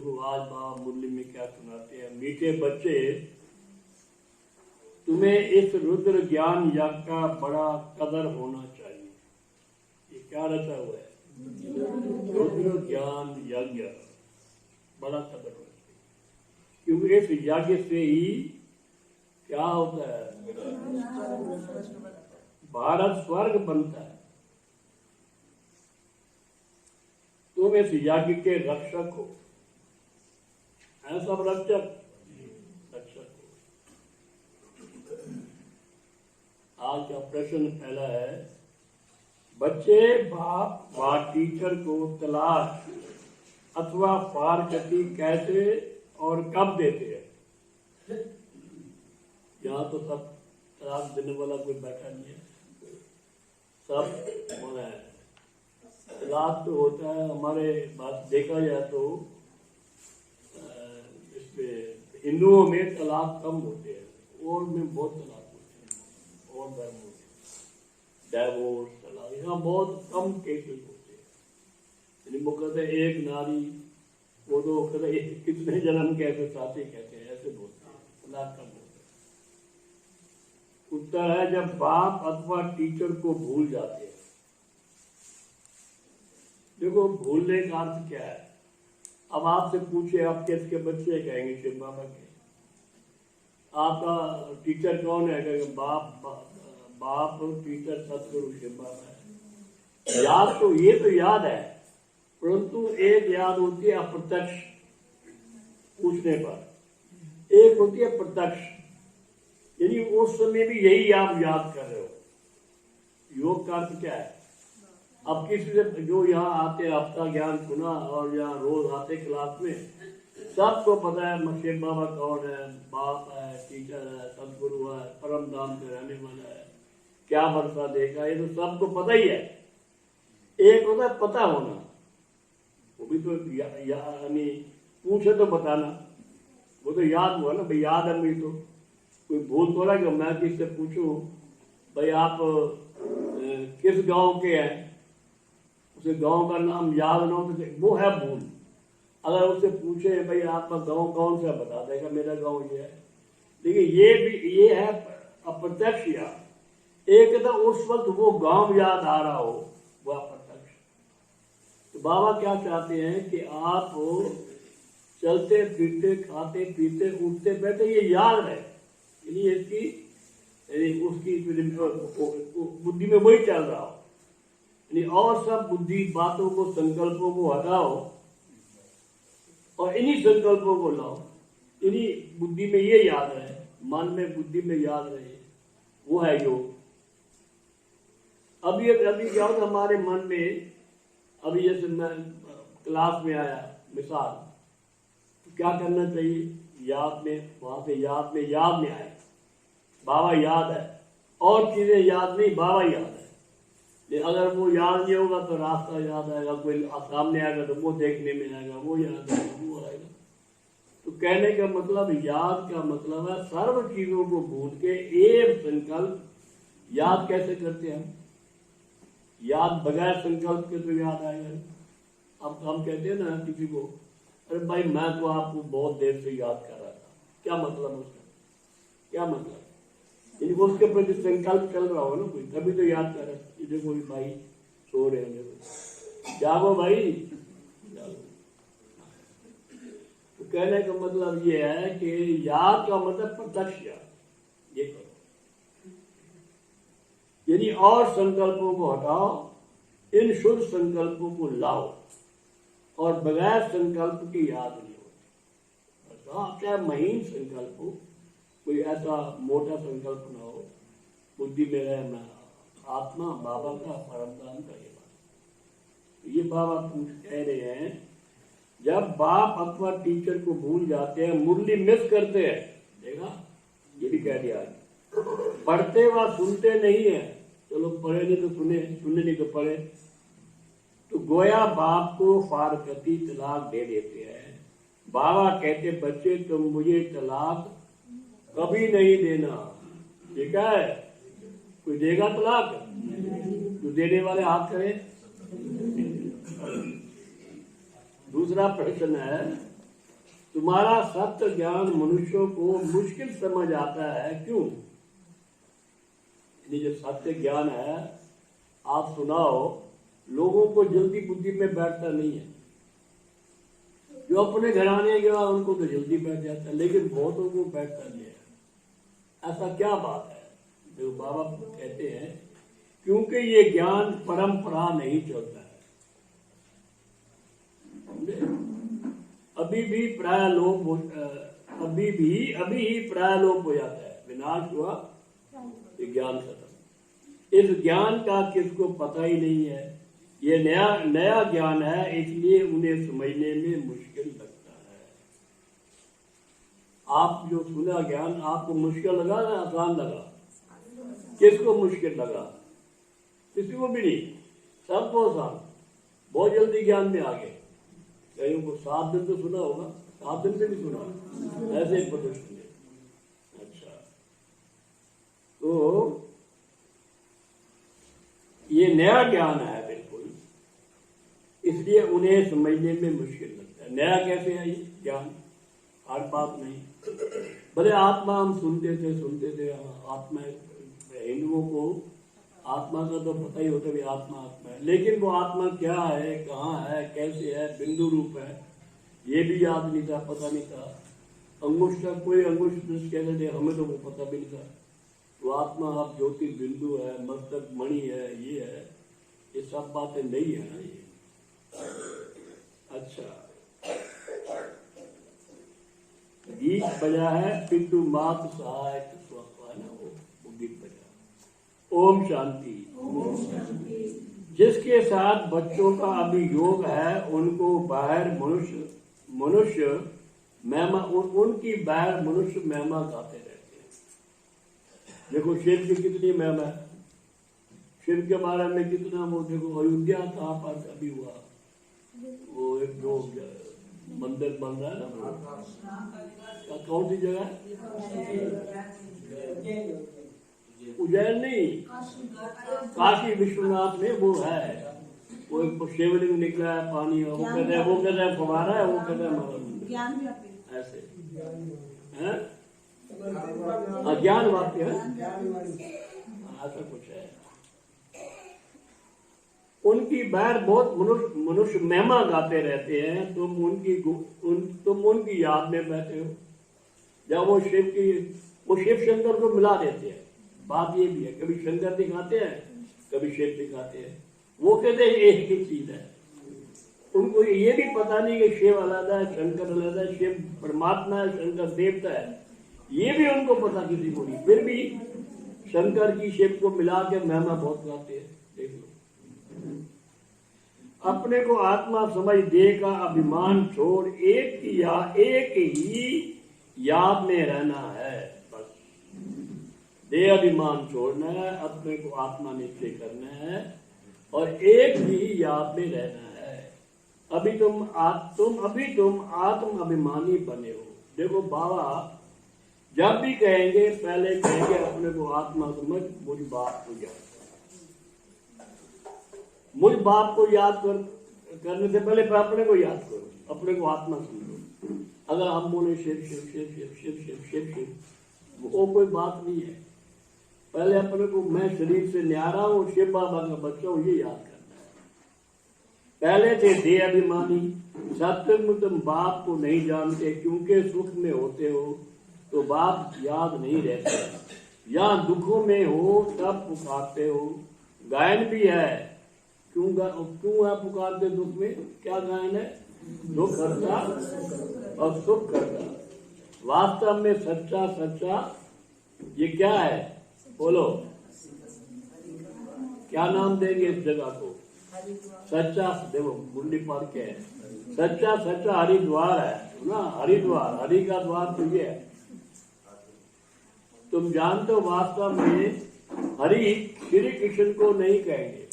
देखो आज बाबा मुरली में क्या सुनाते हैं, मीठे बच्चे तुम्हें इस रुद्र ज्ञान यज्ञ का बड़ा कदर होना चाहिए। ये क्या रचा हुआ है? रुद्र ज्ञान यज्ञ बड़ा कदर होना चाहिए, क्योंकि इस यज्ञ से ही क्या होता है? भारत स्वर्ग बनता है। तुम इस यज्ञ के रक्षक हो, है सब रक्षक हो। आज का प्रश्न पहला है, बच्चे बाप व टीचर को तलाक अथवा फारकती कैसे और कब देते हैं? यहाँ तो सब तलाक देने वाला कोई बैठा नहीं है, सब बोला है। तलाक तो होता है हमारे बात देखा जाए तो इसमें हिंदुओं में तलाक कम होते हैं और में बहुत तलाक होते हैं, और धर्म होते हैं, डाइवोर्स तलाक यहाँ बहुत कम केसेस होते हैं। यानी वो कहते हैं एक नारी, वो तो कहते हैं कितने जन्म कैसे साथी कहते हैं, ऐसे बोलते हैं, तलाक कम होता है। उत्तर है जब बाप अथवा टीचर को भूल जाते हैं। देखो भूलने का अर्थ क्या है? अब आपसे पूछे आप किसके बच्चे, कहेंगे शिव बाबा के। आपका टीचर कौन है? कहेंगे बाप टीचर सतगुरु शिव बाबा है। याद तो ये तो याद है, परंतु एक याद होती है अप्रत्यक्ष पूछने पर, एक होती है प्रत्यक्ष, यानी उस समय भी यही आप याद कर रहे हो। योग का अर्थ क्या है? अब किसी से जो यहाँ आते हफ्ता ज्ञान सुना और यहाँ रोज आते क्लास में, सबको पता है शिव बाबा कौन है, बाप है, टीचर है, सदगुरु है, परम धाम से रहने वाला है, क्या वर्षा देगा, ये तो सबको पता ही है। एक होता है पता होना, वो भी तो यानी पूछे तो बताना, वो तो याद हुआ ना भाई, याद है मुझे। तो कोई भूल तो कि मैं किससे पूछूं भाई आप किस गांव के हैं, उसे गांव का नाम याद ना हो तो वो है भूल। अगर उससे पूछे भाई आपका गांव कौन सा, बता देगा मेरा गांव ये है। लेकिन ये भी ये है अप्रत्यक्ष याद। एक तो उस वक्त वो गांव याद आ रहा हो, वो अप्रत्यक्ष। तो बाबा क्या चाहते हैं कि आप चलते फिरते खाते पीते उठते बैठे ये याद रहे, यानी इसकी उसकी बुद्धि में वही चल रहा हो, यानी और सब बुद्धि बातों को संकल्पों को हटाओ और इन्हीं संकल्पों को लाओ, इन्हीं बुद्धि में ये याद रहे, मन में बुद्धि में याद रहे, वो है योग। अभी क्या होता हमारे मन में, अभी जैसे मैं क्लास में आया मिसाल, तो क्या करना चाहिए? याद में वहां से याद में आए, बाबा याद है, और चीजें याद नहीं, बाबा याद है। अगर वो याद नहीं होगा तो रास्ता याद आएगा, कोई सामने आएगा तो वो देखने में आएगा, वो याद आएगा, वो आएगा। तो कहने का मतलब, याद का मतलब है सर्व चीजों को भूल के एक संकल्प। याद कैसे करते हैं हम? याद बगैर संकल्प के तो याद आएगा। अब हम कहते हैं ना किसी को, अरे भाई मैं तो आपको बहुत देर से याद कर रहा था, क्या मतलब उसका? क्या मतलब? यदि उसके प्रति संकल्प चल रहा हो ना कोई, तभी तो याद कर रहा है। देखो भाई सो रहे हैं, देखो जागो भाई जागो। तो कहने का मतलब ये है कि याद का मतलब प्रत्यक्ष याद, ये करो। यानी और संकल्पों को हटाओ, इन शुद्ध संकल्पों को लाओ, और बगैर संकल्प की याद नहीं होती। हाँ चाहे महीन संकल्प हो, कोई ऐसा मोटा संकल्प ना हो, बुद्धि में रहे मैं आत्मा बाबा का परमधाम का ये बात। ये बाबा कह रहे हैं जब बाप अथवा टीचर को भूल जाते हैं, मुरली मिस करते हैं, देखा ये भी कह दिया, पढ़ते व सुनते नहीं है। चलो पढ़े नहीं तो सुने, सुने नहीं तो पढ़े, तो गोया बाप को फारकती तलाक दे देते हैं। बाबा कहते बच्चे तुम मुझे तलाक कभी नहीं देना, ठीक है? कोई देगा तलाक? तो देने वाले हाथ करें। दूसरा प्रश्न है तुम्हारा सत्य ज्ञान मनुष्यों को मुश्किल समझ आता है, क्यों? ये जो सत्य ज्ञान है आप सुनाओ, लोगों को जल्दी बुद्धि में बैठता नहीं है। जो अपने घराने गया उनको तो जल्दी बैठ जाता है, लेकिन बहुतों को बैठता नहीं है। ऐसा क्या बात है? जो बाबा कहते हैं क्योंकि ये ज्ञान परंपरा नहीं चलता है। अभी भी प्राय लोप अभी ही प्राय लोप हो जाता है। विनाश हुआ ये ज्ञान खत्म। इस ज्ञान का किसको पता ही नहीं है। ये नया ज्ञान है, इसलिए उन्हें समझने में मुश्किल लगता है। आप जो सुना ज्ञान आपको मुश्किल लगा ना आसान लगा? किसको मुश्किल लगा? किसी को भी नहीं, सबको आसान। बहुत जल्दी ज्ञान में आ गए। कहीं को 7 दिन तो सुना होगा, 7 दिन से भी सुना, ऐसे ही पता सुने। अच्छा, तो ये नया ज्ञान है बिल्कुल, इसलिए उन्हें समझने में मुश्किल लगता है। नया कैसे है ये ज्ञान? हर बात नहीं। भले आत्मा हम सुनते थे आत्मा, हिंदुओं को आत्मा का तो पता ही होता है आत्मा आत्मा है, लेकिन वो आत्मा क्या है, कहाँ है, कैसे है, बिंदु रूप है, ये भी याद नहीं था, पता नहीं था। अंगुष्ठ का कोई अंगुष्ठ कहते थे, हमें तो वो पता भी नहीं था। तो आत्मा आप ज्योति बिंदु है, मस्तक मणि है, ये सब बातें नहीं है ना ये। अच्छा, गीत बजा है पिंटू मात सहायक स्वप्न, वो गीत बजा। ओम शांति। जिसके साथ बच्चों का अभियोग है उनको बाहर मनुष्य महिमा, उनकी बाहर मनुष्य महिमा गाते रहते हैं। देखो शिव की कितनी महिमा है, शिव के बारे में कितना वो। देखो अयोध्या कहाँ पर अभी हुआ, वो एक जो मंदिर बन रहा है ना, कौन सी जगह है? उज्जैन नहीं, काशी विश्वनाथ में वो है, वो एक शिवलिंग निकला है पानी, वो कहते हैं फुवारा है, वो कहते हैं ऐसे है, ज्ञान वाक्य है, ऐसा कुछ है। उनकी बैर बहुत मनुष्य महिमा गाते रहते हैं। तुम उनकी याद में बैठे हो। जब वो शिव शंकर को मिला देते हैं। बात ये भी है, कभी शंकर दिखाते हैं, कभी शिव दिखाते हैं। वो कहते हैं एक ही चीज है। उनको ये भी पता नहीं कि शिव अलग है, शंकर अलग है, शिव परमात्मा है, शंकर देवता है, ये भी उनको पता किसी को नहीं। फिर भी शंकर की शिव को मिला के महिमा बहुत गाते हैं। देख लो, अपने को आत्मा समझ देह का अभिमान छोड़ एक ही याद में रहना है। बस देह अभिमान छोड़ना है, अपने को आत्मा निश्चय करना है और एक ही याद में रहना है। अभी तुम आत्म अभिमानी बने हो। देखो बाबा जब भी कहेंगे पहले कहेंगे अपने को आत्मा समझ, मुझ बाप को याद। मुझ बाप को याद करने से पहले अपने को याद करो, अपने को आत्मा समझो। अगर हम बोले शिव शिव शिव शिव शिव शिव शिव शिव, वो कोई बात नहीं है। पहले अपने को मैं शरीर से न्यारा हूँ, शिव बाबा का बच्चा हूँ, ये याद करना है। पहले थे देह अभिमानी, सत्य में तुम बाप को नहीं जानते, क्योंकि सुख में होते हो तो बाप याद नहीं रहते। या दुखों में हो तब पुकारते हो। गायन भी है, क्यों है पुकारते दुख में? क्या गायन है? दुख हरता और सुख करता। वास्तव में सच्चा ये क्या है? बोलो, क्या नाम देंगे इस जगह को? सच्चा, देखो मुंडी पढ़ के है, सच्चा हरिद्वार है ना। हरिद्वार, हरि का द्वार तो ये है। तुम जानते हो वास्तव में हरि श्री कृष्ण को नहीं कहेंगे।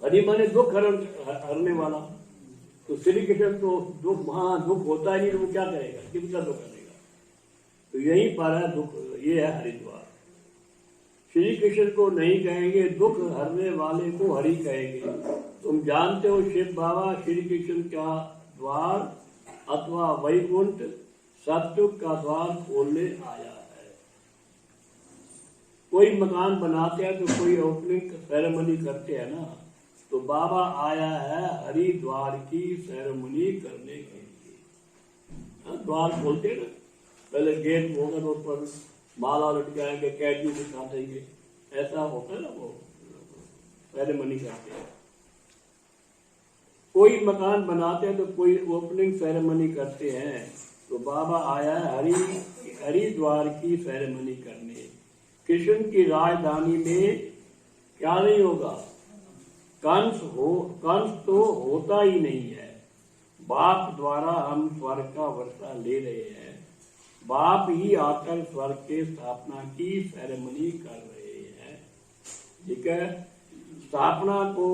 हरि माने दुख हरने वाला। तो श्री कृष्ण तो दुख, वहां दुख होता ही नहीं, तो वो क्या करेगा? किसका दुख करेगा? तो यहीं पर है दुख, ये है हरिद्वार। श्री कृष्ण को नहीं कहेंगे, दुख हरने वाले को हरि कहेंगे। तुम जानते हो शिव बाबा श्री कृष्ण का द्वार अथवा वैकुंठ सतयुग का द्वार खोलने आया है। कोई मकान बनाते हैं तो कोई ओपनिंग सेरेमनी करते हैं ना, तो बाबा आया है हरिद्वार की सेरेमनी करने के लिए। द्वार खोलते ना, पहले गेट होगा तो ऊपर माला लटकाएंगे, कैदी दिखा देंगे, ऐसा होता है ना, वो सेरेमनी करते हैं। कोई मकान बनाते हैं तो कोई ओपनिंग सेरेमनी करते हैं, तो बाबा आया है हरिद्वार की सेरेमनी करने। कृष्ण की राजधानी में क्या नहीं होगा, कंस तो होता ही नहीं है। बाप द्वारा हम स्वर्ग का वर्षा ले रहे हैं, बाप ही आकर स्वर्ग के स्थापना की सेरेमनी कर रहे हैं। ठीक है, स्थापना को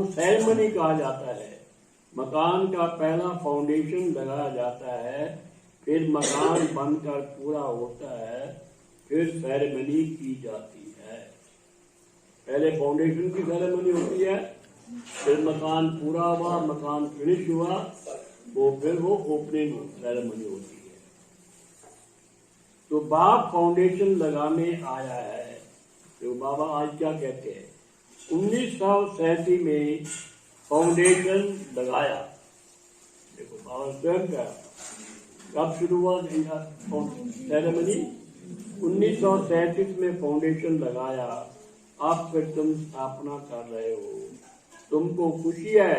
सेरेमनी कहा जाता है। मकान का पहला फाउंडेशन लगाया जाता है, फिर मकान बनकर पूरा होता है, फिर सेरेमनी की जाती है। पहले फाउंडेशन की सेरेमनी होती है, फिर मकान पूरा हुआ, मकान फिनिश हुआ, फिर वो ओपनिंग सेरेमनी होती है। तो बाप फाउंडेशन लगाने आया है। तो बाबा आज क्या कहते हैं, 1987 में फाउंडेशन लगाया। देखो बाबा स्वयं का कब शुरू हुआ सेरेमनी, 1937 में फाउंडेशन लगाया। अब फिर तुम स्थापना कर रहे हो। तुमको खुशी है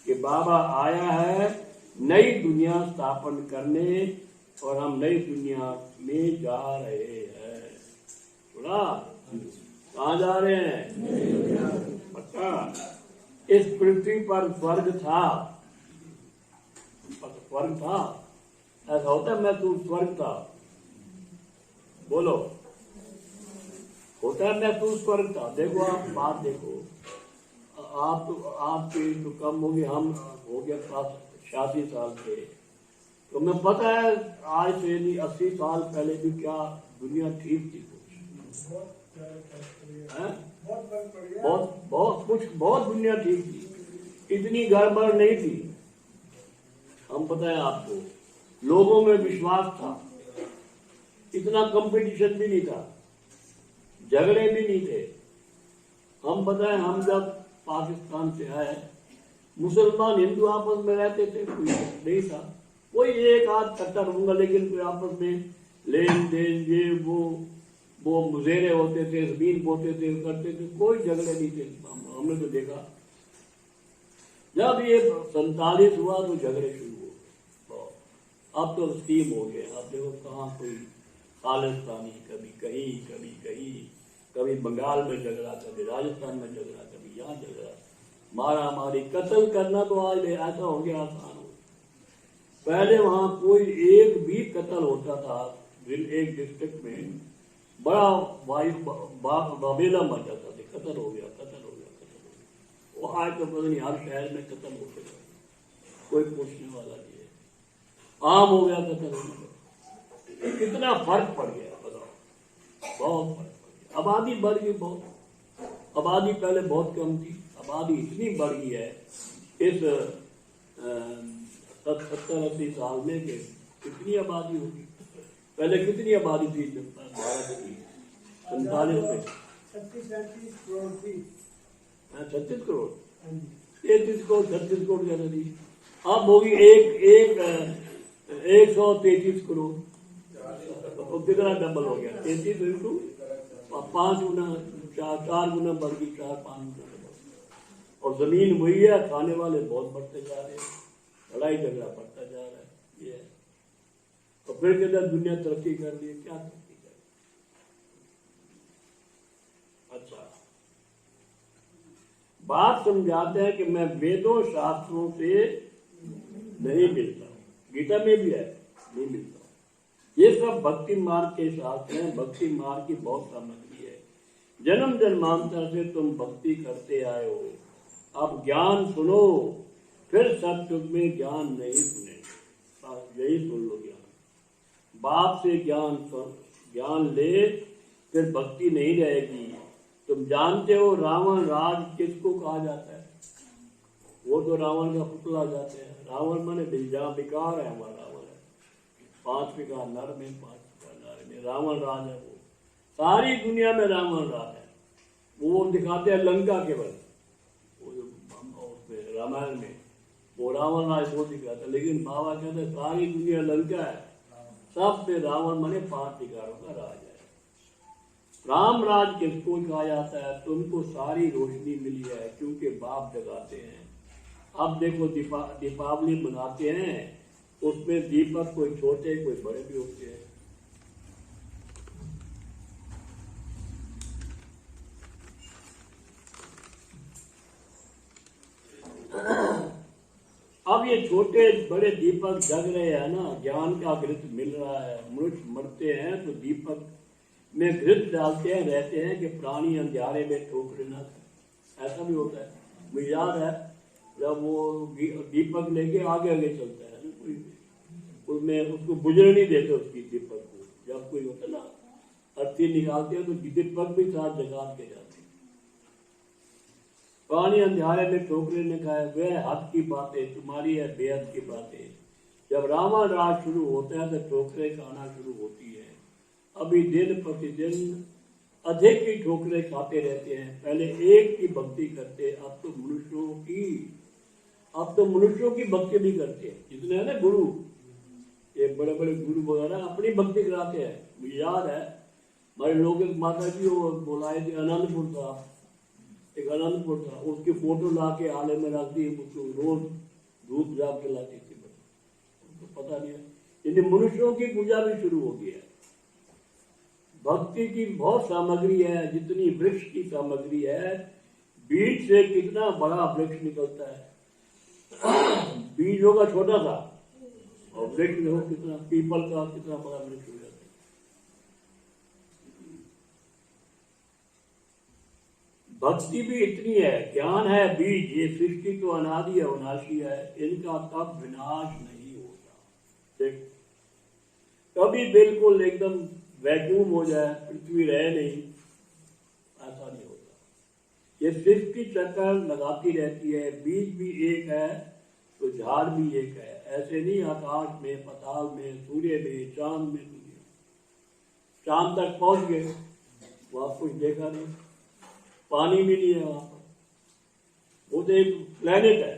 कि बाबा आया है नई दुनिया स्थापन करने, और हम नई दुनिया में जा रहे हैं। सुना, कहाँ जा रहे हैं? पक्का। इस पृथ्वी पर स्वर्ग था, ऐसा होता है महसूस स्वर्ग था, बोलो, होता है महसूस स्वर्ग था। देखो आप बात देखो, आपकी तो कम होगी, हम हो गया 86 साल के, तो मैं पता है आज से नहीं 80 साल पहले भी क्या दुनिया ठीक थी, बहुत दुनिया ठीक थी, इतनी गड़बड़ नहीं थी। हम बताएं आपको, लोगों में विश्वास था, इतना कंपटीशन भी नहीं था, झगड़े भी नहीं थे। हम बताएं, हम जब पाकिस्तान से आए, मुसलमान हिंदू आपस में रहते थे, कोई नहीं था, कोई एक आध कट्टर होगा, लेकिन कोई आपस में लेन देन ये वो मुजेरे होते थे, जमीन बोते थे, करते थे, कोई झगड़े नहीं थे। हमने तो देखा जब ये 47 हुआ तो झगड़े शुरू हो। अब तो स्कीम हो गए। अब देखो कहाँ कोई खालिस्तानी, कभी कहीं कभी कहीं, कभी बंगाल में झगड़ा, कभी राजस्थान में झगड़ा, कभी यहाँ झगड़ा, मारा मारी, कत्ल करना तो आज ऐसा हो गया आसान हो। पहले वहां कोई एक भी कत्ल होता था, एक डिस्ट्रिक्ट में बड़ा बबेला मच जाता था, कत्ल हो गया। वो आज तो पता नहीं हर शहर में कत्ल होते हैं, कोई पूछने वाला नहीं है, आम हो गया कत्ल होने। कितना फर्क पड़ गया बताओ, बहुत फर्क पड़ गया। आबादी बढ़ गई बहुत, आबादी पहले बहुत कम थी, आबादी इतनी बढ़ गई है इस 70-80 साल में कि कितनी आबादी होगी। पहले कितनी आबादी थी भारत की? 47 में 36 करोड़ थी। 36 करोड़, 33 करोड़, 36 करोड़ ज्यादा थी। अब होगी 133 करोड़, तो कितना डबल हो गया? 33 इंटू 5 गुना, 4 गुना बढ़ गई, 4-5 गुना बढ़। और जमीन वही है, खाने वाले बहुत बढ़ते जा रहे हैं, लड़ाई झगड़ा बढ़ता जा रहा है। ये तो फिर कहता दुनिया तरक्की कर रही है, क्या तरक्की कर रही है? अच्छा, बात समझाते हैं कि मैं वेदों शास्त्रों से नहीं मिलता हूँ, गीता में भी है, नहीं मिलता हूँ। ये सब भक्ति मार्ग के शास्त्र हैं, भक्ति मार्ग की बहुत सामग्री है। जन्म जन्मांतर से तुम भक्ति करते आए हो, अब ज्ञान सुनो, फिर सत्युग में ज्ञान नहीं सुने। यही सुन लो ज्ञान, बाप से ज्ञान ले, फिर भक्ति नहीं रहेगी, तुम जानते हो रावण राज किसको कहा जाता है? वो तो रावण का पुतला जाते हैं। रावण माने जहाँ विकार है हमारा रावण है, 5 विकार नर में, 5 विकार नारी में, रावण राज है वो। सारी दुनिया में रावण राज है। वो दिखाते हैं लंका केवल, वो जो उसमें रामायण में वो रावण राज वो दिखाता है, लेकिन बाबा कहते हैं सारी दुनिया लंका है, सब पे रावण माने 5 विकारों का राज है। राम राज किसको कहा जाता है? तुमको सारी रोशनी मिली है क्योंकि बाप जगाते हैं। अब देखो दीपावली मनाते हैं, उसमें दीपक कोई छोटे कोई बड़े भी होते हैं। अब ये छोटे बड़े दीपक जग रहे हैं ना, ज्ञान का घृत मिल रहा है। मनुष्य मरते हैं तो दीपक में घृत डालते हैं, रहते हैं कि प्राणी अंधियारे में ठोकरे न खाएं। ऐसा भी होता है। मुझे याद है जब वो दीपक लेके आगे आगे चलता है ना, कोई उसमें उसको बुझने नहीं देते उसकी दीपक को। जब कोई होता है ना अर्थी निकालते हैं तो दीपक भी साथ जगा के जाते हैं। प्राणी अंधियारे में ठोकरे न खाए, वह हद की बातें तुम्हारी है बेहद की बातें। जब रावण राज शुरू होता है तो ठोकरे खाना शुरू होती है। अभी दिन प्रतिदिन अधिक की ठोकरे खाते रहते हैं। पहले एक की भक्ति करते, अब तो मनुष्यों की भक्ति भी करते हैं। जितने हैं ना गुरु, ये बड़े बड़े गुरु वगैरह अपनी भक्ति कराते हैं। मुझे याद है हमारे लोग माता जी वो बोलाए थे आनंदपुर था, एक आनंदपुर था, उसकी फोटो ला के आले में रख दी, उसको रोज धूप जाप जलाती थी। उनको पता नहीं है, इन्हें मनुष्यों की पूजा भी शुरू हो गई है। भक्ति की बहुत सामग्री है, जितनी वृक्ष की सामग्री है, बीज से कितना बड़ा वृक्ष निकलता है। बीज होगा छोटा सा और वृक्ष हो कितना, पीपल का कितना बड़ा वृक्ष हो जाता है। भक्ति भी इतनी है, ज्ञान है बीज। ये सृष्टि तो अनादि अविनाशी है, इनका कब विनाश नहीं होता। देख कभी बिल्कुल एकदम वैक्यूम हो जाए, पृथ्वी रहे नहीं, ऐसा नहीं होता। ये सृष्टि चक्कर लगाती रहती है। बीज भी एक है तो झाड़ भी एक है। ऐसे नहीं आकाश में, पताल में, सूर्य में, चांद में, दुनिया चांद तक पहुंच गए, वहां कुछ देखा नहीं, पानी भी नहीं है वहां पर। वो तो एक प्लेनेट है,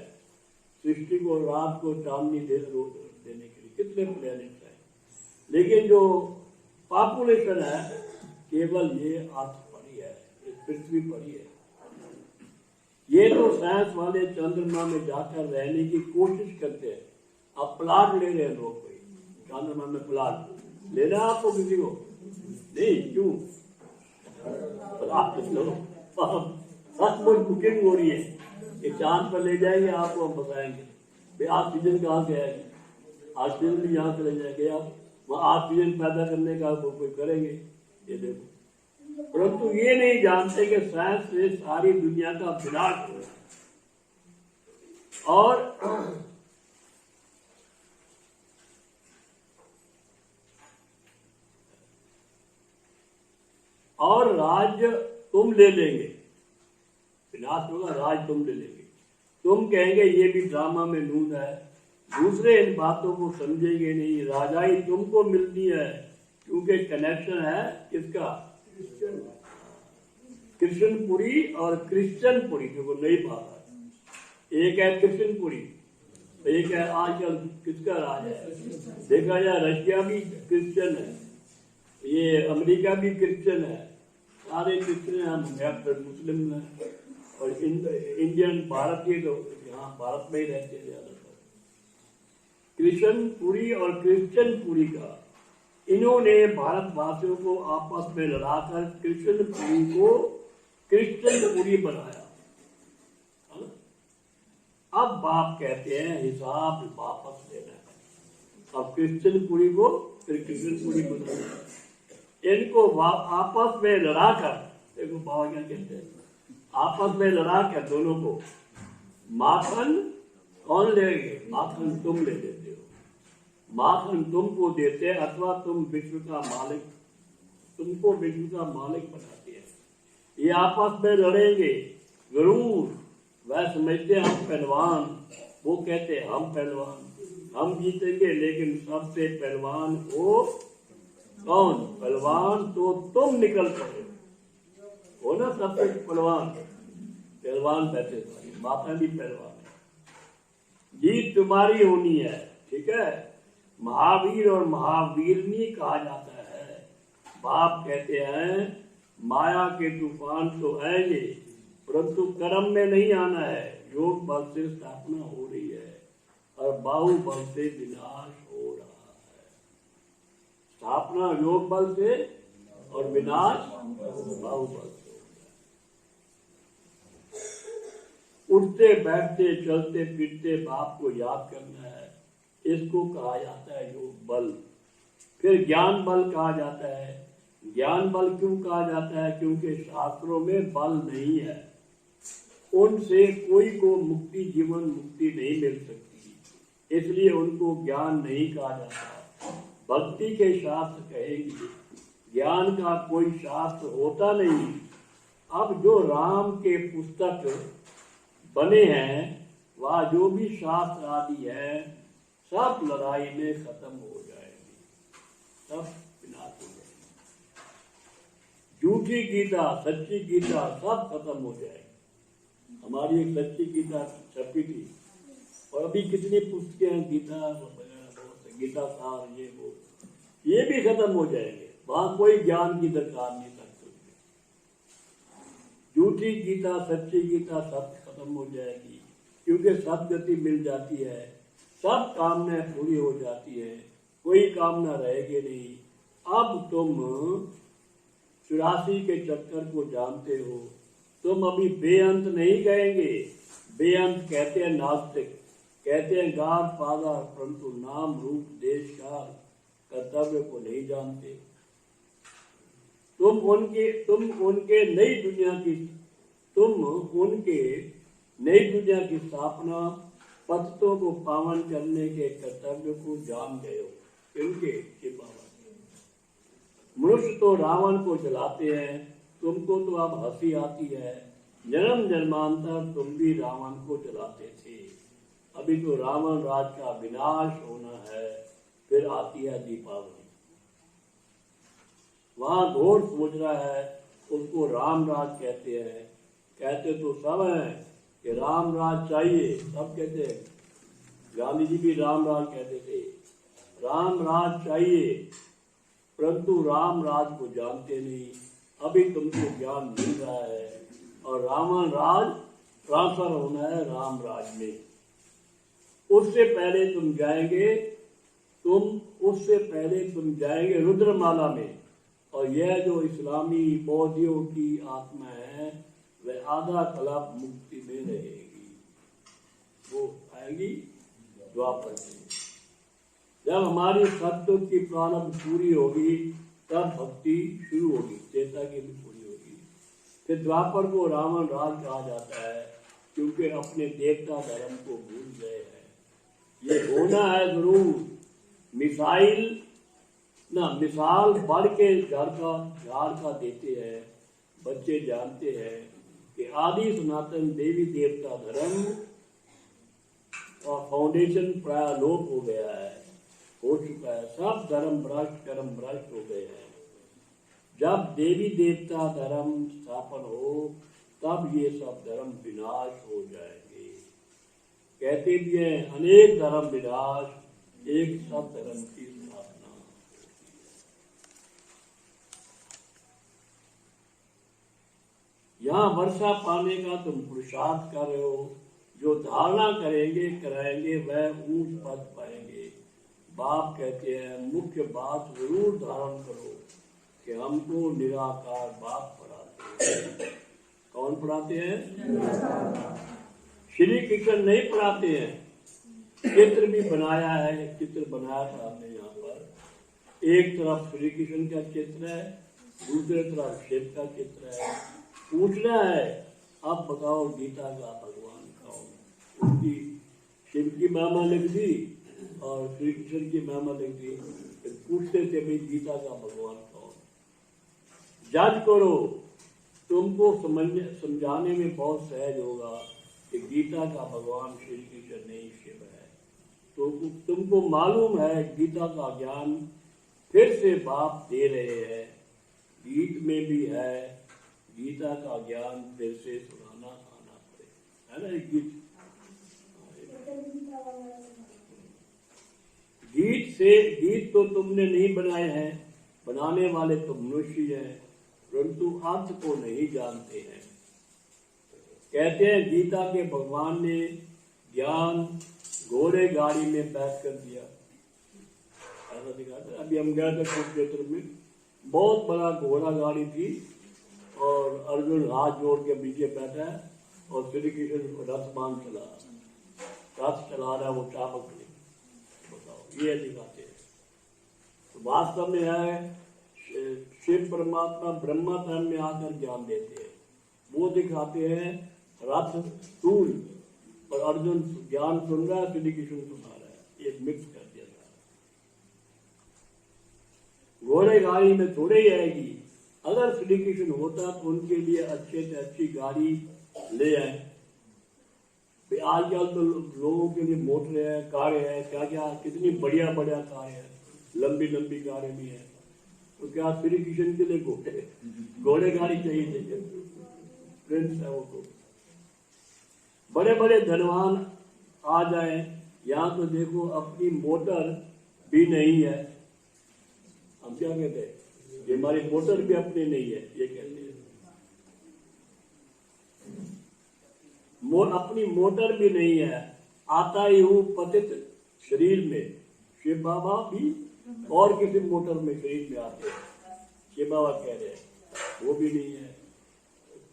सृष्टि को रात को चांदनी देने के लिए कितने प्लेनेट है। लेकिन जो पॉपुलेशन है केवल ये अर्थ पर ही है, इस पृथ्वी पर ही है। ये तो साइंस वाले चंद्रमा में जाकर रहने की कोशिश करते हैं। अब प्लाट ले रहे हैं लोग, कोई चंद्रमा में प्लाट लेना आपको किसी को नहीं, क्यों? सचमुच बुकिंग हो रही है कि चांद पर ले जाएंगे, आपको हम बताएंगे भाई ऑक्सीजन कहाँ से आएगी, ऑक्सीजन भी यहाँ से ले जाएंगे, आप वहाँ ऑक्सीजन पैदा करने का वो कोई करेंगे। ये देखो, परंतु ये नहीं जानते कि साइंस से सारी दुनिया का विनाश हो और राज्य तुम ले लेंगे। विनाश होगा, राज तुम ले लेंगे। तुम कहेंगे ये भी ड्रामा में नून है, दूसरे इन बातों को समझेंगे नहीं। राजाई तुमको मिलती है क्योंकि कनेक्शन है किसका? कृष्णपुरी और क्रिश्चियनपुरी, जो नई बात है। एक है कृष्णपुरी, एक है आजकल किसका राज है। देखा जाए रशिया भी क्रिश्चियन है, ये अमेरिका भी क्रिश्चियन है, सारे क्रिश्चियन हम मुस्लिम हैं। और इंडियन भारतीय तो यहाँ भारत में ही रहते हैं ज्यादातर। कृष्णपुरी और क्रिश्चियनपुरी का इन्होंने भारतवासियों को आपस में लड़ाकर कृष्णपुरी को क्रिश्चियनपुरी बनाया। अब बाप कहते हैं हिसाब वापस लेना है। अब क्रिश्चियनपुरी को फिर क्रिश्चियनपुरी बनाया। इनको आपस में लड़ाकर, देखो बाबा क्या कहते हैं, आपस में लड़ाकर दोनों को माखन कौन लेंगे? माखन तुम ले लेते हो, माखन तुमको देते हैं, अथवा तुम विश्व का मालिक, तुमको विश्व का मालिक बनाते हैं। ये आपस में लड़ेंगे जरूर। वह समझते हैं हम पहलवान, वो कहते हैं हम पहलवान, हम जीतेंगे। लेकिन सबसे पहलवान हो कौन? पहलवान तो तुम निकल पड़े हो ना। सबसे पहलवान पहलवान बैठे, तुम्हारी माता भी पहलवान है। जीत तुम्हारी होनी है, ठीक है। महावीर और महावीरनी कहा जाता है। बाप कहते हैं माया के तूफान तो आएंगे, परंतु कर्म में नहीं आना है। योग बल से स्थापना हो रही है और बाहुबल से विनाश हो रहा है। स्थापना योग बल से और विनाश बाहुबल से। उठते बैठते चलते फिरते बाप को याद करना है, इसको कहा जाता है योग बल। फिर ज्ञान बल कहा जाता है। ज्ञान बल क्यों कहा जाता है? क्योंकि शास्त्रों में बल नहीं है, उनसे कोई को मुक्ति, जीवन मुक्ति नहीं मिल सकती, इसलिए उनको ज्ञान नहीं कहा जाता। भक्ति के शास्त्र कहेंगे, ज्ञान का कोई शास्त्र होता नहीं। अब जो राम के पुस्तक बने हैं, वह जो भी शास्त्र आदि है, सब लड़ाई में खत्म हो जाएगी, सब विनाश हो जाएगी। झूठी गीता, सच्ची गीता सब खत्म हो जाएगी। हमारी एक सच्ची गीता छपी थी, और अभी कितनी पुस्तकें हैं गीता वगैरह, गीता सार ये वो, ये भी खत्म हो जाएंगे। वहां कोई ज्ञान की दरकार नहीं सकती। झूठी गीता सच्ची गीता सब खत्म हो जाएगी, क्योंकि सदगति मिल जाती है, सब कामनाएं पूरी हो जाती है, कोई कामना रहेगी नहीं। अब तुम 84 के चक्कर को जानते हो, तुम अभी बेअंत नहीं कहेंगे। बेअंत कहते हैं नास्तिक, कहते हैं गॉड फादर, परंतु नाम रूप देश काल कर्तव्य को नहीं जानते। तुम उनके नई दुनिया की स्थापना, पतितों को पावन करने के कर्तव्य को जान गए हो। इनके पावन मनुष्य तो रावण को जलाते हैं, तुमको तो अब हंसी आती है। जन्म जन्मांतर तुम भी रावण को जलाते थे। अभी तो रावण राज का विनाश होना है, फिर आती है दीपावली। वहां घोर सोच रहा है, उसको राम राज कहते हैं। कहते तो सब हैं कि राम राज चाहिए, सब कहते हैं। गांधी जी भी राम राज कहते थे, राम राज चाहिए, परंतु राम राज को जानते नहीं। अभी तुमको ज्ञान मिल रहा है और रावण राज ट्रांसफर होना है राम राज में। उससे पहले तुम जाएंगे रुद्रमाला में, और यह जो इस्लामी बौद्धियों की आत्मा है, वह आधा कल्प मुक्ति में रहेगी। वो आएगी द्वापर में। जब हमारी सत्य की प्रारंभ पूरी होगी, तब भक्ति शुरू होगी, चेता की भी पूरी होगी। फिर द्वापर को रावण राज कहा जाता है, क्योंकि अपने देवता धर्म को भूल गए हैं। ये होना है जरूर। मिसाल बढ़ के झाड़ का देते हैं। बच्चे जानते हैं कि आदि सनातन देवी देवता धर्म का फाउंडेशन प्राय लोप हो गया है, हो चुका है। सब धर्म भ्रष्ट, कर्म भ्रष्ट हो गए हैं। जब देवी देवता धर्म स्थापन हो, तब ये सब धर्म विनाश हो जाएंगे। कहते भी हैं अनेक धर्म विनाश, एक सब धर्म की स्थापना। यहाँ वर्षा पाने का तुम पुरुषार्थ कर रहे हो। जो धारणा कराएंगे वह ऊंच पद पाएंगे। बाप कहते हैं मुख्य बात जरूर धारण करो कि हमको निराकार बाप पढ़ाते हैं। कौन पढ़ाते हैं? श्री कृष्ण नहीं पढ़ाते हैं। चित्र भी बनाया है, चित्र बनाया था हमने यहाँ पर। एक तरफ श्री कृष्ण का चित्र है, दूसरे तरफ शिव का चित्र है। पूछना है अब बताओ गीता का भगवान कौन? उसकी शिव की महिमा लिख दी और श्री कृष्ण की महिमा लिख दी। पूछते थे भाई गीता का भगवान कौन? जज करो तुमको समझाने में बहुत सहज होगा कि गीता का भगवान श्री कृष्ण नहीं शिव है। तो तुमको मालूम है गीता का ज्ञान फिर से बाप दे रहे हैं, गीत में भी है, गीता का ज्ञान फिर से सुनाना आना पड़े, है ना। गीत गीत तो तुमने नहीं बनाए हैं, बनाने वाले तो मनुष्य हैं, परंतु अर्थ को नहीं जानते हैं। कहते हैं गीता के भगवान ने ज्ञान घोड़े गाड़ी में बैठ कर दिया, ऐसा दिखाते। अभी हम गए थे कुरुक्षेत्र में, बहुत बड़ा घोड़ा गाड़ी थी और अर्जुन हाथ जोड़ के पीछे बैठा है और श्री कृष्ण रथ बांध चला रहा है, वो चाबक नहीं। बताओ, ये दिखाते हैं। तो वास्तव में है शिव परमात्मा ब्रह्मा धर्म में आकर ज्ञान देते हैं, वो दिखाते हैं रथ टूल और अर्जुन ज्ञान सुन रहा है, श्री कृष्ण सुना रहा है, ये मिक्स कर दिया था। घोड़े गाड़ी में थोड़े ही आएगी, अगर श्री कृष्ण होता तो उनके लिए अच्छे से अच्छी गाड़ी ले आए। आजकल तो लोगों के लिए मोटर है, कारें है, क्या क्या कितनी बढ़िया बढ़िया कारें हैं, लंबी लंबी कारें भी हैं। तो क्या श्री कृष्ण के लिए घोड़े गाड़ी चाहिए नहीं? प्रिंस है वो तो। बड़े बड़े धनवान आ जाए, यहाँ तो देखो अपनी मोटर भी नहीं है। हम क्या कहते हैं, ये हमारी मोटर भी अपनी नहीं है, ये कहते हैं। अपनी मोटर भी नहीं है, आता ही हूँ पतित शरीर में। शिव बाबा भी और किसी मोटर में शरीर में आते हैं, शिव बाबा कह रहे हैं, वो भी नहीं है।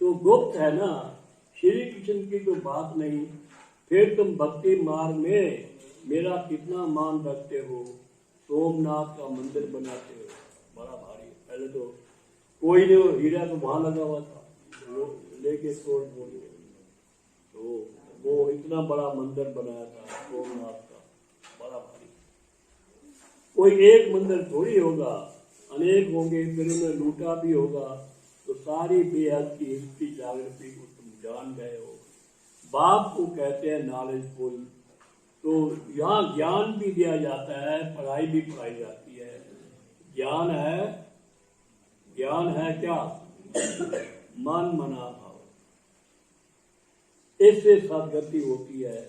तो गुप्त है ना, श्री कृष्ण की तो बात नहीं। फिर तुम भक्ति मार्ग में मेरा कितना मान रखते हो, सोमनाथ का मंदिर बनाते हो, बड़ा भारी। पहले तो कोई नहीं, हीरा तो वहां लगा हुआ था, वो लेके तोड़ फोड़, तो वो इतना बड़ा मंदिर बनाया था सोमनाथ का, बड़ा भारी। कोई एक मंदिर थोड़ी होगा, अनेक होंगे, फिर उन्हें लूटा भी होगा। तो सारी बेहद की हिस्ट्री जागृति को तुम जान गए हो। बाप को कहते हैं नॉलेजफुल। तो यहाँ ज्ञान भी दिया जाता है, पढ़ाई भी पढ़ाई जाती है। ज्ञान है क्या? मन मना भाव, इससे सदगति होती है।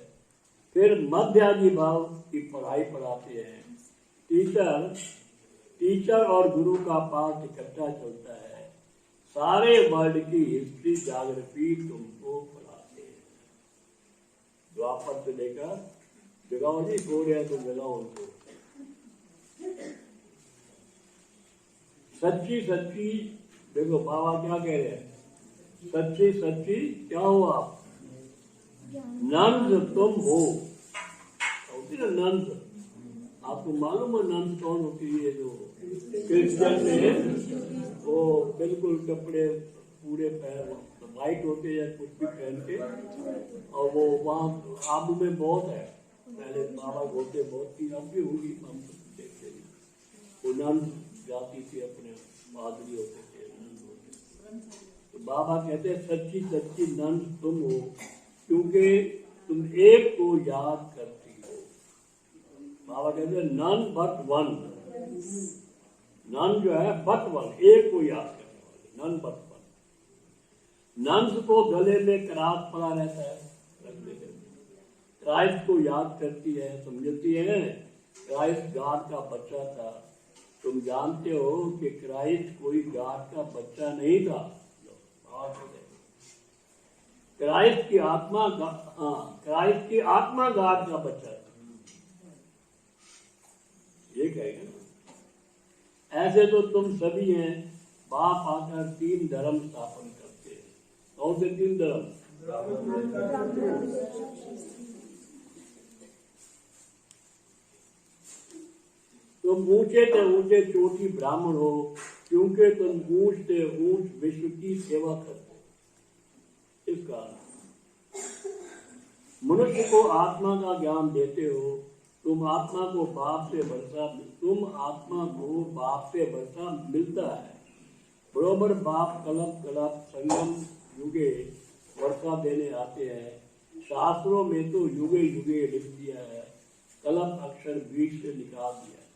फिर मध्याजी भाव की पढ़ाई पढ़ाते हैं। टीचर और गुरु का पाठ इकट्ठा चलता है। सारे वर्ल्ड की हिस्ट्री ज्योग्राफी तुमको पढ़ाते हैं। द्वापर से लेकर जगाओ जी, सो रहे हैं तो जगाओ उनको। सच्ची सच्ची, देखो बाबा क्या कह रहे हैं, सच्ची सच्ची क्या हो आप? नंद तुम हो। होती ना नंद, आपको मालूम है नंद कौन होती है? जो क्रिश्चियन में वो बिल्कुल कपड़े पूरे वाइट होते हैं, कुछ भी पहन के, और वो वहाँ आबू में बहुत है। पहले बाबा होते बहुत थी, अब भी होगी, हम देखते नहीं। वो नंद जाती थी, अपने पादरी होते थे, नंद होते। तो बाबा कहते हैं सच्ची सच्ची नंद तुम हो, क्योंकि तुम एक को याद करती हो। बाबा कहते हैं नन बट वन। नन जो है बट वन, एक को याद करने वाले, नन बट वन। नंस को गले में करात पड़ा रहता है, क्राइस्ट को याद करती है, समझती है क्राइस्ट गॉड का बच्चा था। तुम जानते हो कि क्राइस्ट कोई गॉड का बच्चा नहीं था। क्राइस्ट की आत्मा गॉड का बच्चा था, ये कहेगा ना। ऐसे तो तुम सभी हैं। बाप आकर 3 धर्म स्थापन करते हैं। कौन से 3 धर्म? तुम ऊंचे से ऊंचे चोटी ब्राह्मण हो, क्योंकि तुम ऊंच से ऊंच विश्व की सेवा करते हो। इस कारण मनुष्य को आत्मा का ज्ञान देते हो। तुम आत्मा को बाप से वर्षा मिलता है, बरोबर बाप कलप कलप संगम युगे वर्षा देने आते हैं। शास्त्रों में तो युगे युगे लिख दिया है, कलप अक्षर बीच से निकाल दिया है।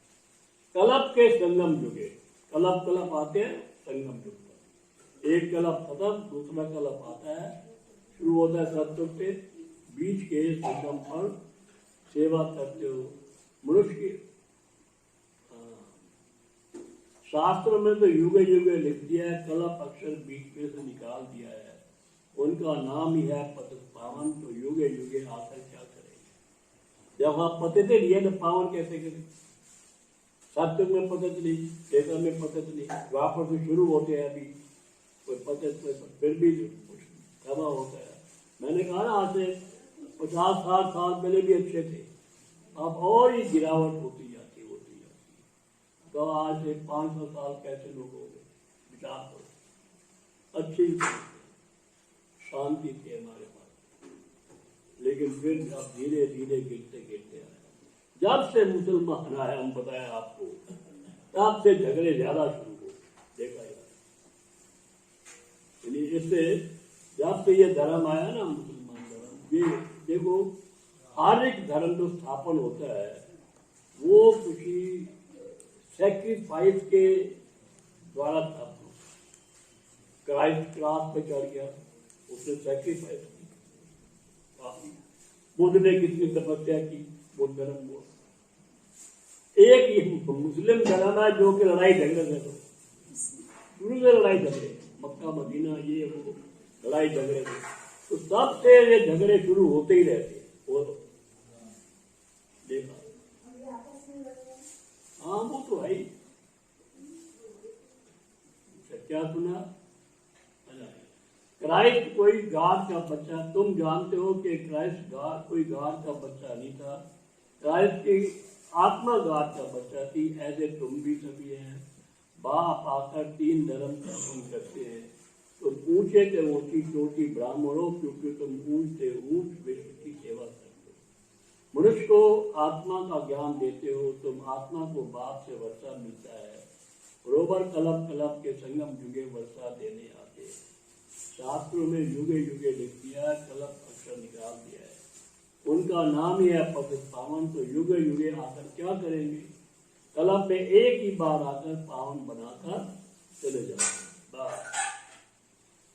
कलप के संगम युगे, कलप कलप आते हैं संगम युग पर। एक कलप खत्म, दूसरा कलप आता है, शुरू होता है सतयुग से, बीच के संगम पर सेवा करते हो मनुष्य की। शास्त्र में तो युगे युगे लिख दिया है, कलप अक्षर बीच में से निकाल दिया है। उनका नाम ही है पतित पावन, तो युगे युगे आकर क्या करेंगे। जब आप पतित लिए तो पावन कैसे करें। सत्युग में पतित नहीं, त्रेता में पतित नहीं, द्वापर से शुरू होते हैं अभी कोई पतित, फिर भी क्षमा होता है। मैंने कहा ना आज से 50-60 साल पहले भी अच्छे थे, अब और ही गिरावट होती जाती। तो आज से 500 साल कैसे लोग हो गए, विचार करो। अच्छी शांति थी हमारे पास, लेकिन फिर अब धीरे धीरे गिरते गिरते आए। जब से मुसलमान आए, हम बताएं आपको, तब से झगड़े ज्यादा शुरू हो, देखा जाए। इससे जब से ये धर्म आया ना, मुसलमान धर्म, ये देखो हर एक धर्म जो स्थापन होता है वो किसी सैक्रिफाइस के द्वारा था। क्राइस्ट क्रॉस पे चढ़ गया, उसने सैक्रिफाइस की। बुद्ध ने कितनी तपस्या की, बुद्ध धर्म वो एक मुस्लिम धर्म है जो कि लड़ाई झगड़े से शुरू से लड़ाई झगड़े, मक्का मदीना ये वो लड़ाई झगड़े थे, तो तब से ये झगड़े शुरू होते ही रहते। और देखा, हाँ वो तो है ही। क्या सुना, क्राइस्ट कोई गॉड का बच्चा, तुम जानते हो कि क्राइस्ट गॉड कोई गॉड का बच्चा नहीं था। क्राइस्ट की आत्मा गॉड का बच्चा थी, ऐसे तुम भी सभी हैं। बाप आकर 3 धर्म स्थापन करते हैं। तुम ऊंचे थे ऊंची चोटी ब्राह्मणों, क्योंकि तुम ऊंचे ऊंच विश्व की सेवा करते हो। मनुष्य को आत्मा का ज्ञान देते हो, तुम आत्मा को बाप से वर्षा मिलता है। बरोबर कलप कलप के संगम युगे वर्षा देने आते। शास्त्रों में युगे युगे लिख दिया है, कलप अक्षर निकाल दिया है। उनका नाम ही है पतित पावन, तो युगे युगे आकर क्या करेंगे। कलप में एक ही बार आकर पावन बनाकर चले जाओ।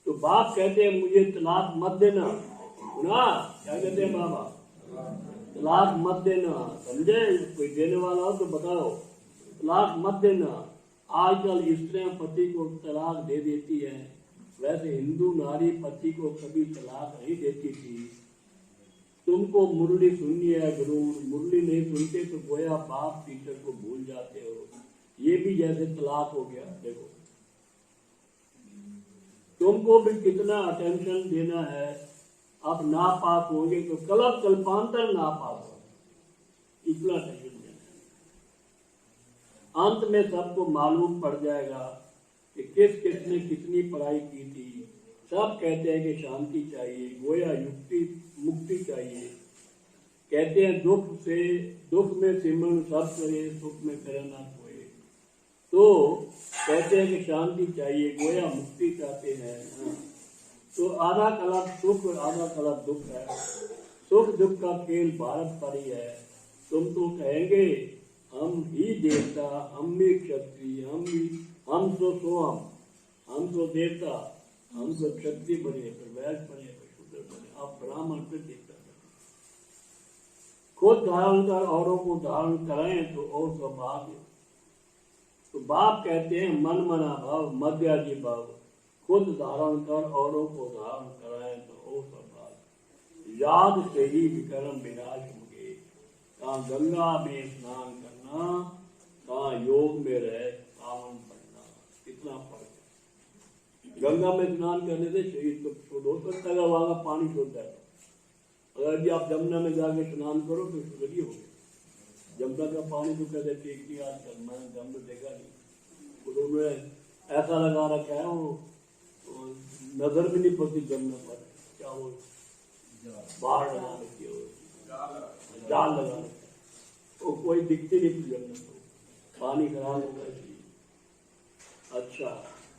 तो बाप कहते हैं मुझे तलाक मत देना, सुना क्या कहते हैं बाबा, तलाक मत देना। समझे, कोई देने वाला हो तो बताओ, तलाक मत देना। आजकल स्त्रियां पति को तलाक दे देती है, वैसे हिंदू नारी पति को कभी तलाक नहीं देती थी। तुमको मुरली सुननी है जरूर, मुरली नहीं सुनते तो गोया बाप टीचर को भूल जाते हो। ये भी जैसे तलाक हो गया। देखो तुमको भी कितना अटेंशन देना है, अब नापाक होंगे तो कलप कल्पांतर नापाक हो, इतना अटेंशन देना है। अंत में सबको मालूम पड़ जाएगा कि किस किसने कितनी पढ़ाई की थी। सब कहते हैं कि शांति चाहिए, गोया युक्ति मुक्ति चाहिए। कहते हैं दुख में सिमरन सब करे, सुख में करे ना कोई। तो कहते हैं कि शांति चाहिए, गोया मुक्ति चाहते हैं। तो आधा कलप सुख और आधा कलप दुख है। सुख दुख का खेल भारत पर ही है। तुम तो कहेंगे हम ही देवता, हम भी क्षत्रिय, हम तो सोहम, हम तो देवता, हम तो क्षत्रिय बने, फिर वैश्य बने, फिर शूद्र बने, आप ब्राह्मण फिर देवता बने। खुद धारण कर औरों को धारण कराएं तो और सौभाग्य। तो बाप कहते हैं मन मना भाव मध्याजी भाव, खुद धारण कर औरों को धारण कराएं तो और सौभाग्य। याद से ही विक्रम विनाश होंगे। कहाँ गंगा में स्नान करना, कहाँ योग में रहे पावन पढ़ना, कितना फर्क है। गंगा में स्नान करने से शरीर को शुद्ध हो सकता है, वहां का पानी शुद्ध है। अगर भी आप जमुना में जाके स्नान करो तो शुद्ध ही हो गया। जमुना का पानी तो कहते ठीक नहीं, आजकल मैंने जमुना देखा नहीं, उन्होंने ऐसा लगा रखा है, वो नजर भी नहीं पड़ती जमुना पर, क्या वो बाढ़ लगा रखी है, जाल लगा रखा है, वो कोई दिखती नहीं जमुना को, पानी खराब होगा इसलिए। अच्छा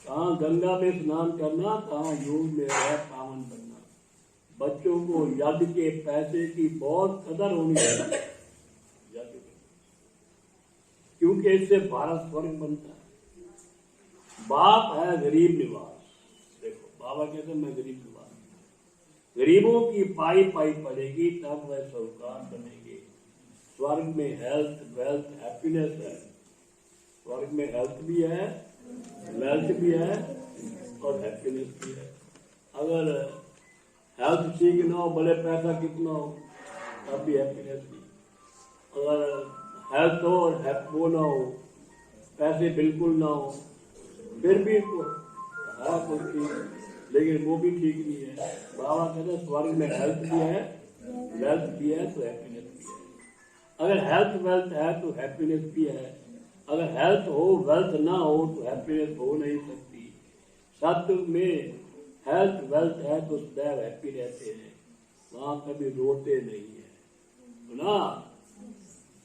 कहाँ गंगा में स्नान करना, कहाँ योग में है पावन बनना। बच्चों को यज्ञ के पैसे की बहुत कदर होनी चाहिए, क्योंकि इससे भारत स्वर्ग बनता है। बाप है गरीब निवास। देखो बाबा कहते हैं मैं गरीब निवास, गरीबों की पाई पाई पड़ेगी तब वह साहूकार बनेंगे। स्वर्ग में हेल्थ वेल्थ हैप्पीनेस है, स्वर्ग में हेल्थ भी है, वेल्थ भी है और हैप्पीनेस भी है। अगर हेल्थ ठीक ना हो, भले पैसा कितना हो, तब भी हैप्पीनेस नहीं। अगर हेल्थ हो और वो ना हो, पैसे बिल्कुल ना हो, फिर भी है कुछ ठीक, लेकिन वो भी ठीक नहीं है। बाबा कहते हैं स्वर्ग में हेल्थ भी है, वेल्थ भी है तो हैप्पीनेस भी है। अगर हेल्थ वेल्थ है तो हैप्पीनेस भी है। अगर हेल्थ हो वेल्थ ना हो तो हैप्पीनेस हो नहीं सकती। सत्य में हेल्थ वेल्थ है तो सदैव हैप्पी रहते हैं, वहां कभी रोते नहीं है ना।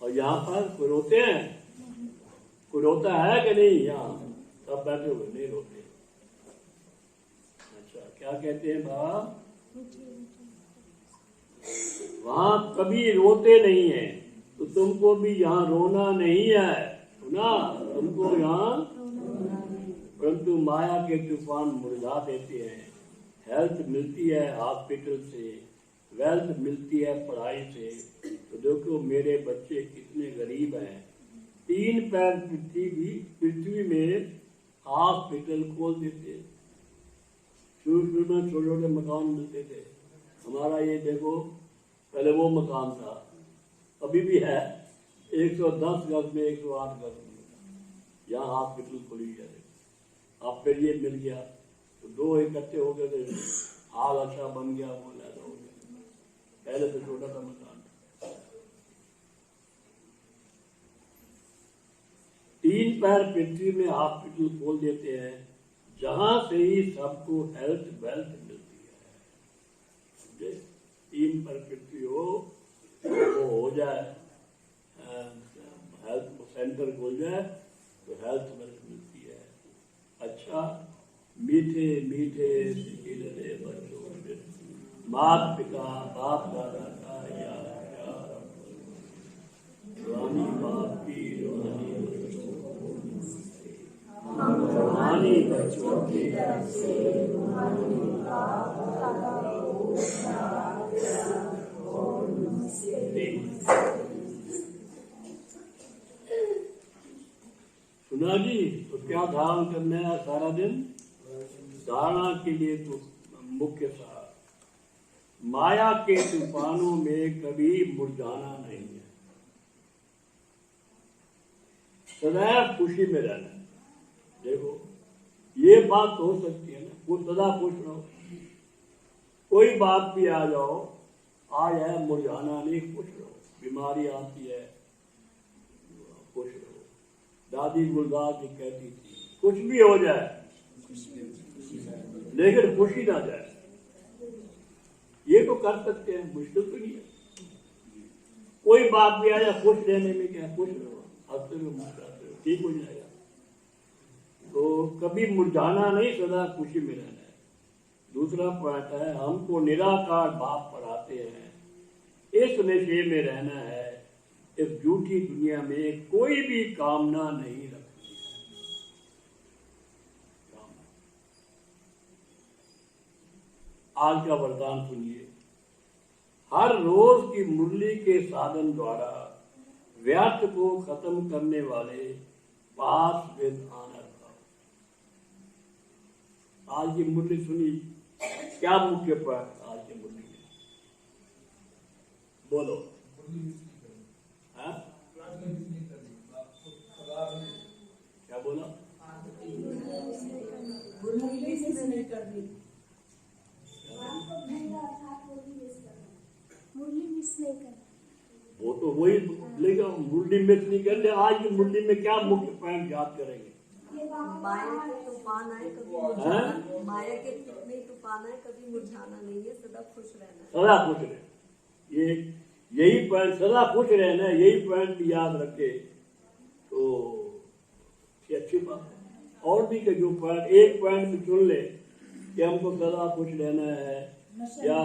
और यहाँ पर कोई रोते हैं, कोई रोता है कि नहीं? यहाँ सब बैठे हुए नहीं रोते। अच्छा क्या कहते हैं बाबा? वहां कभी रोते नहीं है, तो तुमको भी यहाँ रोना नहीं है ना, तुमको यहाँ, परंतु माया के तूफान मुरझा देते हैं। हेल्थ मिलती है हॉस्पिटल से, वेल्थ मिलती है पढ़ाई से। तो देखो मेरे बच्चे कितने गरीब हैं, 3 पैर पृथ्वी में हॉस्पिटल खोल देते। शुरू में छोटे छोटे मकान मिलते थे। हमारा ये देखो पहले वो मकान था, अभी भी है 110 गज में, 108 गज में, यहाँ हॉस्पिटल खुली है। अब फिर ये मिल गया तो 2 इकट्ठे हो गए थे, हाल अच्छा बन गया, वो ज्यादा हो गया। पहले तो छोटा सा मकान था। 3 पैर पृथ्वी में हॉस्पिटल खोल देते हैं, जहां से ही सबको हेल्थ वेल्थ मिलती है। 3 पैर पृथ्वी हो, वो हो जाए, हेल्थ सेंटर खोल जाए तो हेल्थ वेल्थ मिलती है। अच्छा मीठे मीठे सिकिलरे बच्चों, माता पिता बाप दादा का यार, रूहानी बाप की रूहानी बच्चों की तरफ से रूहानी बाप दादा को सुना जी। तो क्या धारण करना है सारा दिन? धारणा के लिए तो मुख्य सार, माया के तूफानों में कभी मुरझाना नहीं है, सदैव खुशी में रहना है। देखो ये बात हो सकती है ना, वो सदा खुश रहो, कोई बात भी आ जाओ, आज है मुरझाना नहीं, खुश रहो। बीमारी आती है खुश रहो। दादी गुलजार जी कहती थी कुछ भी हो जाए लेकिन खुशी ना जाए। ये तो कर सकते हैं, मुश्किल तो नहीं है। कोई बात भी आ जाए, खुश रहने में क्या, खुश रहो, हंसते रहो, मुस्कुराते रहो, ठीक हो जाएगा। तो कभी मुरझाना नहीं, सदा खुशी में रहना है। दूसरा पॉइंट है, हमको निराकार बाप पढ़ाते हैं, इस नशे में रहना है, इस झूठी दुनिया में कोई भी कामना नहीं रखनी है। आज का वरदान सुनिए। हर रोज की मुरली के साधन द्वारा व्यर्थ को खत्म करने वाले पास विद आनर। आज की मुरली सुनी, क्या मुख्य पॉइंट आज की मुरली में? बोलो। क्या बोला? वो तो वही, लेकिन मुरली मिस नहीं कर ले। आज की मुरली में क्या मुख्य पॉइंट याद करेंगे? माया के तूफान आए कभी मुरझाना, माया के कितने तूफान आए कभी मुरझाना नहीं है, सदा खुश रहना है। सदा खुश रहे, यही पॉइंट, सदा खुश रहना है, यही पॉइंट याद रखे तो अच्छी बात है। और भी के जो पॉइंट, एक पॉइंट भी चुन ले कि हमको सदा खुश रहना है, या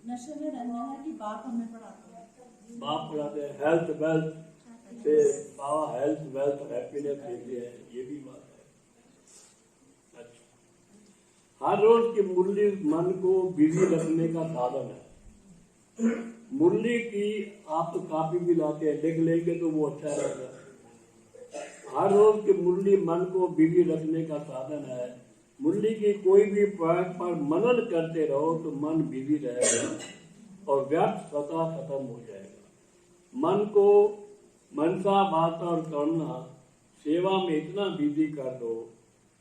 नशे में रहना है कि बाप हमें पढ़ाते हैं, बाप पढ़ाते हैं, हेल्थ वेल्थ से बाबा हेल्थ वेल्थ हैप्पीनेस देते हैं, ये भी बात है। अच्छा, हर रोज की मुरली मन को बिजी रखने का साधन है। मुरली की आप तो काफी भी लाते हैं, लिख लेंगे तो वो अच्छा रहेगा। हर रोज की मुरली मन को बिजी रखने का साधन है। मुरली की कोई भी पॉइंट पर मनन करते रहो तो मन बिजी रहेगा और व्यर्थ स्वतः खत्म हो जाएगा। मन को मनसा बात और करना सेवा में इतना बिजी कर दो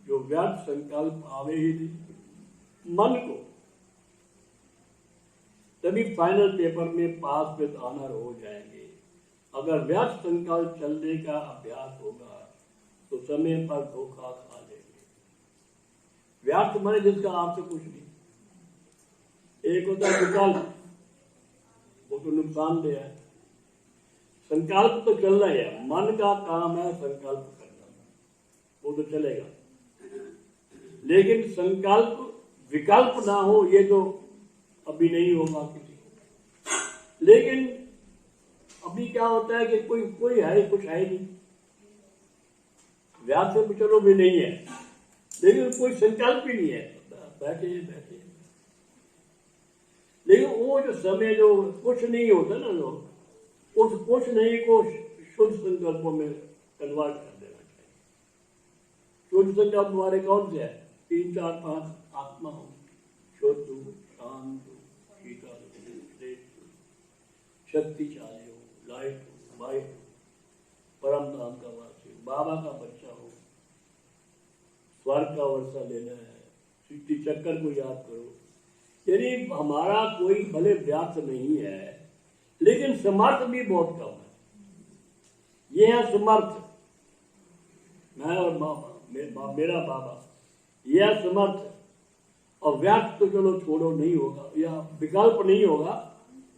जो व्यर्थ संकल्प आवे ही नहीं मन को, तभी फाइनल पेपर में पास विद ऑनर हो जाएंगे। अगर व्यर्थ संकल्प चलने का अभ्यास होगा तो समय पर धोखा खा लेंगे। व्यर्थ माने जिसका आपसे कुछ नहीं। एक होता है विकल्प, वो तो नुकसानदेह है। संकल्प तो चल रहा है, मन का काम है संकल्प करना, वो तो चलेगा। लेकिन संकल्प विकल्प ना हो ये तो अभी नहीं होगा किसी को। लेकिन अभी क्या होता है कि कोई है, कुछ है ही नहीं। व्यास से चलो भी नहीं है, लेकिन कोई संकल्प ही नहीं है, बैठे बैठे। लेकिन वो जो समय जो कुछ नहीं होता ना, लोग उस कुछ नहीं को शुद्ध संकल्पों में कन्वर्ट कर देना चाहिए। शुद्ध संकल्प हमारे कौन से है? 3 4 5 आत्मा हो, शुद्ध हो, शांत हो, शीतल हो, श्रेष्ठ हो, शक्तिशाली हो, लाइट हो, वाइट हो, परम धाम का वासी हो, बाबा का बच्चा हो, स्वर्ग का वर्षा लेना है, सृष्टि चक्कर को याद करो। यानी हमारा कोई भले व्याप्त नहीं है, लेकिन समर्थ भी बहुत कम है। ये है समर्थ, मैं और बाबा, मेरा बाबा, यह है समर्थ। और व्याप्त तो चलो छोड़ो, नहीं होगा, या विकल्प नहीं होगा,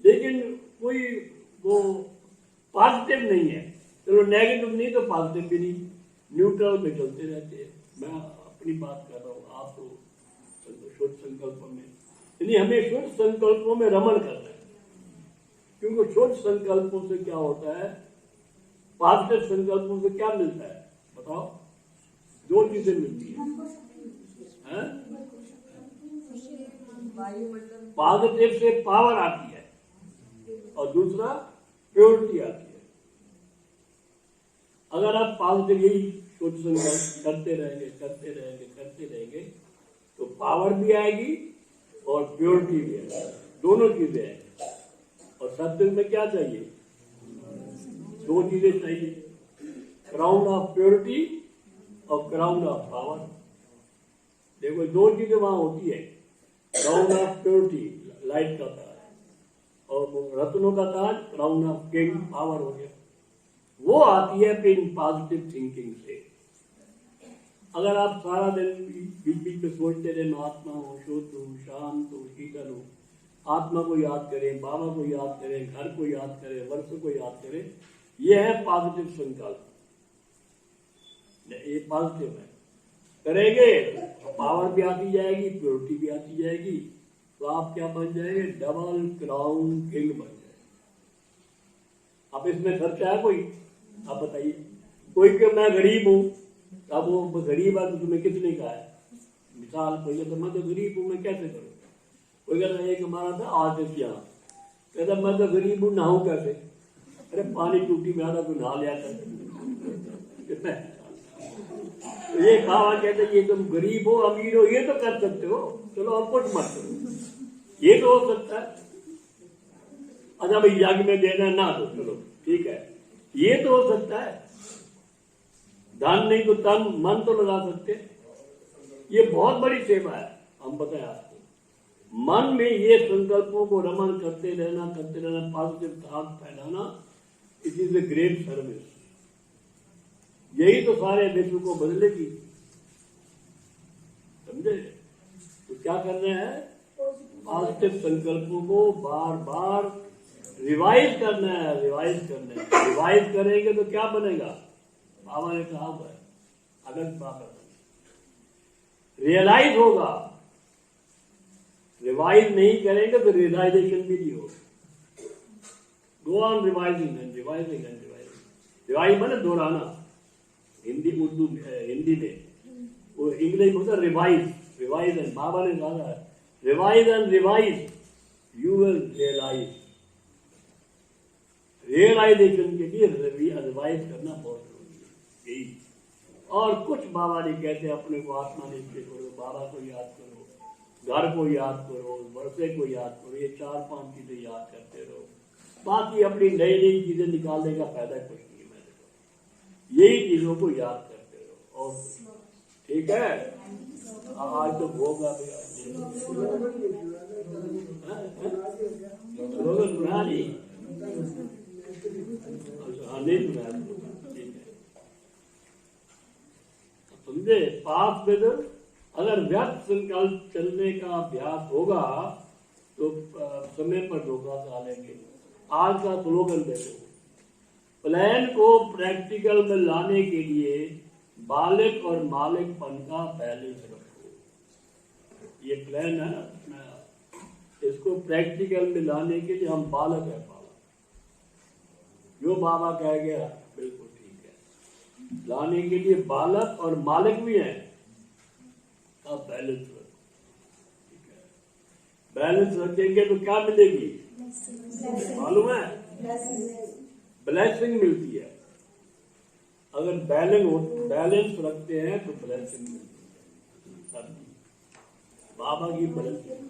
लेकिन कोई वो पॉजिटिव नहीं है। चलो नेगेटिव नहीं तो पॉजिटिव भी नहीं, न्यूट्रल में चलते रहते हैं। मैं अपनी बात कर रहा हूँ, आप तो शुद्ध संकल्प में, यानी हमें शुद्ध संकल्पों में रमण करना है। क्योंकि शुद्ध संकल्पों से क्या होता है, पॉजिटिव संकल्पों से क्या मिलता है बताओ? 2 चीजें मिलती है। पॉजिटिव से पावर आती है और दूसरा प्योरिटी आती है। अगर आप पॉजिटिव यही शुद्ध संकल्प करते रहेंगे तो पावर भी आएगी और प्योरिटी भी आएगी, दोनों चीजें आएंगी। और सत्संग में क्या चाहिए? 2 चीजें चाहिए, क्राउन ऑफ प्योरिटी और क्राउन ऑफ पावर। देखो 2 चीजें वहां होती है, क्राउन ऑफ प्योरिटी लाइट का ताज, और रत्नों का ताज क्राउन ऑफ किंग पावर हो गया। वो आती है इन पॉजिटिव थिंकिंग से। अगर आप सारा दिन बीच बीच में सोचते रहे मैं आत्मा हूँ, शुद्ध हूँ, शांत हूँ, शीतल हूँ, आत्मा को याद करें, बाबा को याद करें, घर को याद करें, वर्ष को याद करें, ये है पॉजिटिव संकल्प। ये पॉजिटिव है, करेंगे तो पावर भी आती जाएगी, प्योरिटी भी आती जाएगी, तो आप क्या बन जाएंगे? डबल क्राउन किंग बन जाएंगे। अब इसमें खर्चा है कोई? आप बताइए। कोई कि मैं गरीब हूं, अब वो गरीब है तो तुम्हें किसने कहा है? मिसाल पहले तो मैं तो गरीब हूं, मैं कैसे करूँ? कोई कहता एक हमारा था आर्टिस्ट यहाँ, कहता मैं तो गरीब हूँ, नहाऊं कैसे? अरे पानी टूटी में आता तो नहा लिया कर। तो ये कहा कहते ये तुम गरीब हो अमीर हो ये तो कर सकते हो, चलो और कुछ मत करो, ये तो हो सकता है। अच्छा भाई यज्ञ में देना ना तो चलो ठीक है, ये तो हो सकता है। धन नहीं तो तन मन तो लगा सकते, ये बहुत बड़ी सेवा है। हम बताएं आपको, मन में ये संकल्पों को रमन करते रहना, पॉजिटिव थॉट फैलाना, it is a great service. यही तो सारे विश्व को बदलेगी, समझे? तो क्या करना है? पॉजिटिव संकल्पों को बार बार रिवाइज करना है, रिवाइज करेंगे तो क्या बनेगा? बाबा ने कहा हुआ है, अगस्त बाबा रियलाइज होगा। रिवाइज नहीं करेंगे तो रियलाइजेशन भी नहीं होगा। Go on revising and revising and revising. Revise माने दोहराना, हिंदी उर्दू हिंदी में, वो इंग्लिश में होता रिवाइज। रिवाइज एंड बाबा ने कहा revise and revise you will realise. Realisation के लिए रिवाइज करना बहुत जरूरी है यही। और कुछ बाबा जी कहते हैं अपने को आत्मनिष्ठ करो, बाबा को याद करो, घर को याद करो, वर्षे को याद करो, ये 4-5 चीजें याद करते रहो। बाकी अपनी नई नई चीजें निकालने का फायदा कुछ नहीं है मेरे को। यही चीजों को याद करते रहो। और ठीक है, आज तो भोग आ गया। सुना नहीं? नहीं सुना? ठीक है, समझे? पाप में अगर व्यर्थ संकल्प चलने का अभ्यास होगा तो समय पर धोखा खा लेंगे। आज का स्लोगन देखो, प्लान को प्रैक्टिकल में लाने के लिए बालक और मालिकपन का बैलेंस रखो। ये प्लान है अपना, इसको प्रैक्टिकल में लाने के लिए हम बालक है। जो बाबा कह गया बिल्कुल ठीक है, लाने के लिए बालक और मालिक भी है। अब बैलेंस रखो, ठीक है? बैलेंस रखेंगे तो क्या मिलेगी मालूम है? ब्लेसिंग मिलती है। अगर बैलेंस रखते हैं तो ब्लेसिंग मिलती है। बाबा की ब्लेसिंग